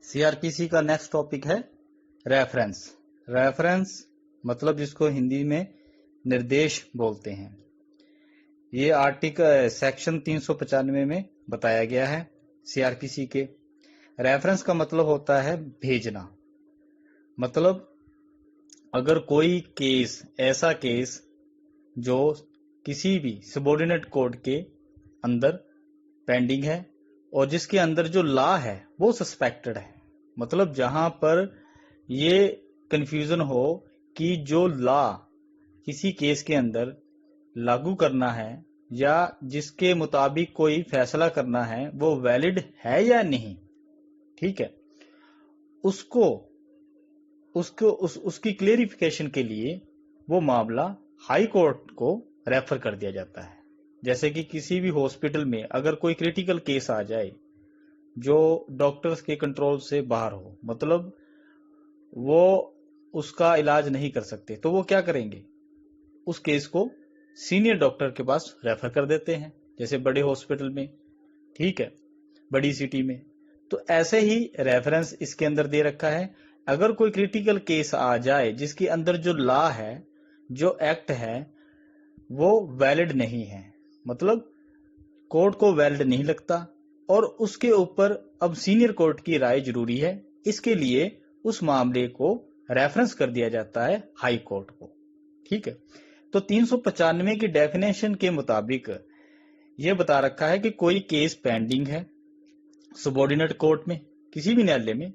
CrPC का next topic है reference. Reference मतलब जिसको हिंदी में निर्देश बोलते हैं। ये आर्टिकल सेक्शन 395 में बताया गया है सीआरपीसी के। रेफरेंस का मतलब होता है भेजना। मतलब अगर कोई केस, ऐसा केस जो किसी भी सबऑर्डिनेट कोड के अंदर पेंडिंग है और जिसके अंदर जो लॉ है वो सस्पेक्टेड है, मतलब जहां पर ये कंफ्यूजन हो कि जो लॉ किसी केस के अंदर लागू करना है या जिसके मुताबिक कोई फैसला करना है वो वैलिड है या नहीं, ठीक है, उसकी क्लेरिफिकेशन के लिए वो मामला हाई कोर्ट को रेफर कर दिया जाता है। जैसे कि किसी भी हॉस्पिटल में अगर कोई क्रिटिकल केस आ जाए जो डॉक्टर्स के कंट्रोल से बाहर हो, मतलब वो उसका इलाज नहीं कर सकते, तो वो क्या करेंगे, उस केस को सीनियर डॉक्टर के पास रेफर कर देते हैं, जैसे बड़े हॉस्पिटल में, ठीक है, बड़ी सिटी में। तो ऐसे ही रेफरेंस इसके अंदर दे रखा है। अगर कोई क्रिटिकल केस आ जाए जिसके अंदर जो लॉ है, जो एक्ट है, वो वैलिड नहीं है, मतलब कोर्ट को वैलिड नहीं लगता और उसके ऊपर अब सीनियर कोर्ट की राय जरूरी है, इसके लिए उस मामले को रेफरेंस कर दिया जाता है हाई कोर्ट को, ठीक है। तो 395 की डेफिनेशन के मुताबिक यह बता रखा है कि कोई केस पेंडिंग है सबऑर्डिनेट कोर्ट में, किसी भी न्यायालय में,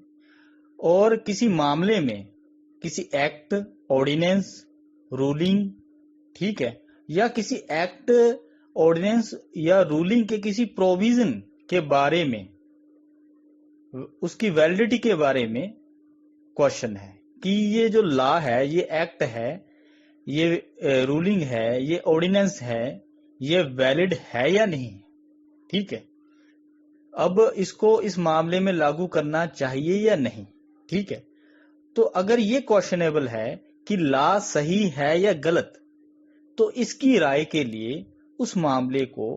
और किसी मामले में किसी एक्ट, ऑर्डिनेंस, रूलिंग, ठीक है, या किसी एक्ट, ऑर्डिनेंस या रूलिंग के किसी प्रोविजन के बारे में, उसकी वैलिडिटी के बारे में क्वेश्चन है कि ये जो लॉ है, ये एक्ट है, ये रूलिंग है, ये ऑर्डिनेंस है, ये वैलिड है या नहीं, ठीक है। अब इसको इस मामले में लागू करना चाहिए या नहीं, ठीक है। तो अगर ये क्वेश्चनेबल है कि लॉ सही है या गलत, तो इसकी राय के लिए उस मामले को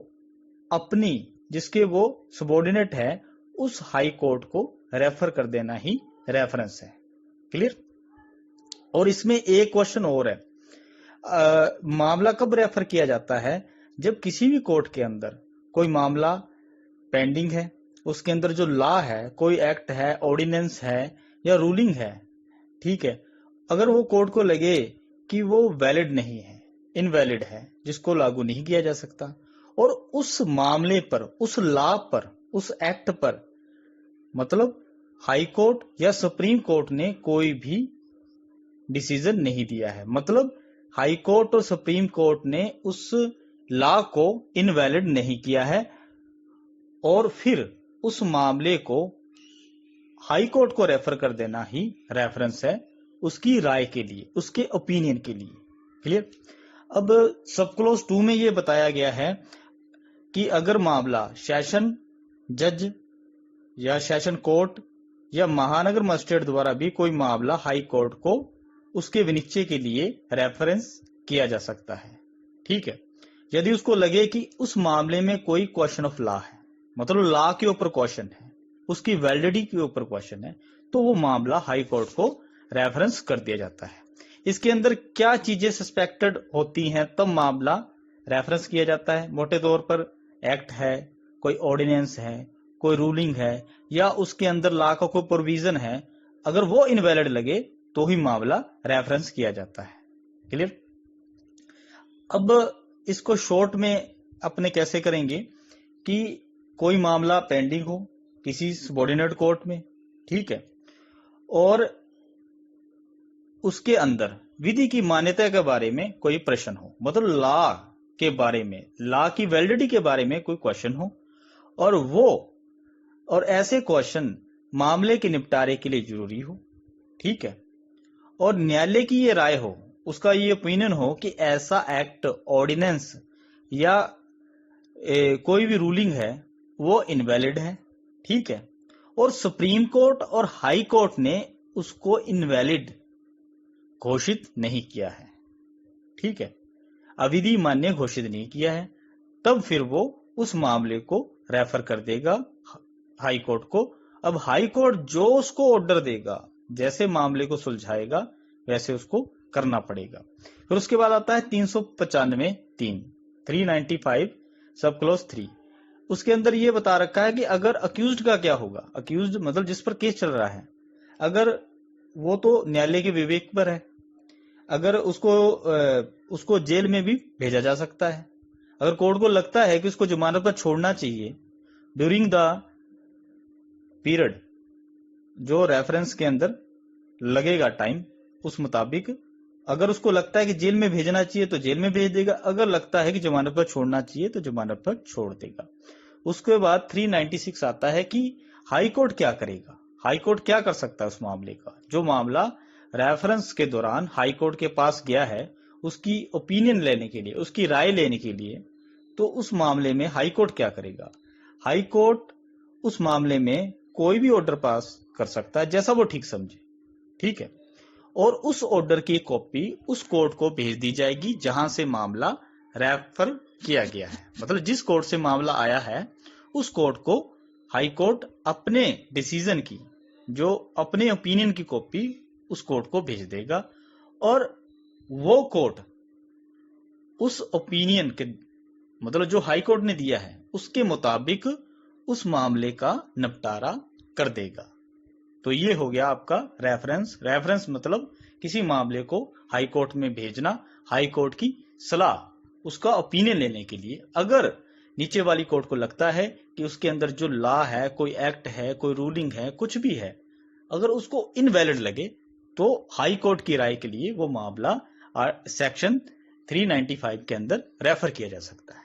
अपनी, जिसके वो सबऑर्डिनेट है, उस हाई कोर्ट को रेफर कर देना ही रेफरेंस है। क्लियर। और इसमें एक क्वेश्चन और है, मामला कब रेफर किया जाता है, जब किसी भी कोर्ट के अंदर कोई मामला पेंडिंग है, उसके अंदर जो लॉ है, कोई एक्ट है, ऑर्डिनेंस है या रूलिंग है, ठीक है, अगर वो कोर्ट को लगे कि वो वैलिड नहीं है, इनवैलिड है, जिसको लागू नहीं किया जा सकता, और उस मामले पर, उस लॉ पर, उस एक्ट पर, मतलब हाई कोर्ट या सुप्रीम कोर्ट ने कोई भी डिसीजन नहीं दिया है, मतलब हाई कोर्ट और सुप्रीम कोर्ट ने उस लॉ को इनवैलिड नहीं किया है, और फिर उस मामले को हाई कोर्ट को रेफर कर देना ही रेफरेंस है, उसकी राय के लिए, उसके ओपिनियन के लिए। क्लियर। अब सब क्लोज 2 में यह बताया गया है कि अगर मामला सेशन जज या सेशन कोर्ट या महानगर मजिस्ट्रेट द्वारा भी कोई मामला हाई कोर्ट को उसके विनिश्चय के लिए रेफरेंस किया जा सकता है, ठीक है, यदि उसको लगे कि उस मामले में कोई क्वेश्चन ऑफ लॉ है, मतलब लॉ के ऊपर क्वेश्चन है, उसकी वैलिडिटी के ऊपर क्वेश्चन है, तो वो मामला हाई कोर्ट को रेफरेंस कर दिया जाता है। इसके अंदर क्या चीजें सस्पेक्टेड होती हैं तब मामला रेफरेंस किया जाता है, मोटे तौर पर एक्ट है, कोई ऑर्डिनेंस है, कोई रूलिंग है, या उसके अंदर लॉ का कोई प्रोविजन है, अगर वो इनवैलिड लगे तो ही मामला रेफरेंस किया जाता है। क्लियर। अब इसको शॉर्ट में अपने कैसे करेंगे कि कोई मामला पेंडिंग हो किसी सबऑर्डिनेट कोर्ट में, ठीक है, और उसके अंदर विधि की मान्यता के बारे में कोई प्रश्न हो, मतलब लॉ के बारे में, लॉ की वैलिडिटी के बारे में कोई क्वेश्चन हो, और ऐसे क्वेश्चन मामले के निपटारे के लिए जरूरी हो, ठीक है, और न्यायालय की ये राय हो, उसका ये ओपिनियन हो कि ऐसा एक्ट, ऑर्डिनेंस या कोई भी रूलिंग है वो इनवैलिड है, ठीक है, और सुप्रीम कोर्ट और हाई कोर्ट ने उसको इनवैलिड घोषित नहीं किया है, ठीक है, अविधि मान्य घोषित नहीं किया है, तब फिर वो उस मामले को रेफर कर देगा हाई कोर्ट को अब हाई कोर्ट जो उसको ऑर्डर देगा, जैसे मामले को सुलझाएगा वैसे उसको करना पड़ेगा। फिर उसके बाद आता है 395(3), 395 सब क्लॉज 3। उसके अंदर ये बता रखा है कि अगर अक्यूज्ड का क्या होगा। अक्यूज्ड मतलब जिस पर केस चल रहा है, अगर वो तो न्यायालय के विवेक पर है, अगर उसको जेल में भी भेजा जा सकता है। अगर कोर्ट को लगता है कि उसको जमानत पर छोड़ना चाहिए ड्यूरिंग द पीरियड जो रेफरेंस के अंदर लगेगा टाइम, उस मुताबिक अगर उसको लगता है कि जेल में भेजना चाहिए तो जेल में भेज देगा, अगर लगता है कि जमानत पर छोड़ना चाहिए तो जमानत पर छोड़ देगा। उसके बाद 396 आता है कि हाई कोर्ट क्या करेगा। हाई कोर्ट क्या कर सकता है उस मामले का, जो मामला रेफरेंस के दौरान हाई कोर्ट के पास गया है उसकी ओपिनियन लेने के लिए, उसकी राय लेने के लिए, तो उस मामले में हाई कोर्ट क्या करेगा। हाई कोर्ट उस मामले में कोई भी ऑर्डर पास कर सकता है जैसा वो ठीक समझे, ठीक है, और उस ऑर्डर की कॉपी उस कोर्ट को भेज दी जाएगी जहां से मामला रेफर किया गया है। मतलब जिस कोर्ट से मामला आया है उस कोर्ट को हाई कोर्ट अपने डिसीजन की, जो अपने ओपिनियन की कॉपी उस कोर्ट को भेज देगा, और वो कोर्ट उस ओपिनियन के मतलब जो हाई कोर्ट ने दिया है उसके मुताबिक उस मामले का निपटारा कर देगा। तो ये हो गया आपका रेफरेंस। रेफरेंस मतलब किसी मामले को हाई कोर्ट में भेजना, हाई कोर्ट की सलाह, उसका ओपिनियन लेने के लिए। अगर नीचे वाली कोर्ट को लगता है कि उसके अंदर जो लॉ है, कोई एक्ट है, कोई रूलिंग है, कुछ भी है, अगर उसको इनवैलिड लगे तो हाई कोर्ट की राय के लिए वो मामला सेक्शन 395 के अंदर रेफर किया जा सकता है।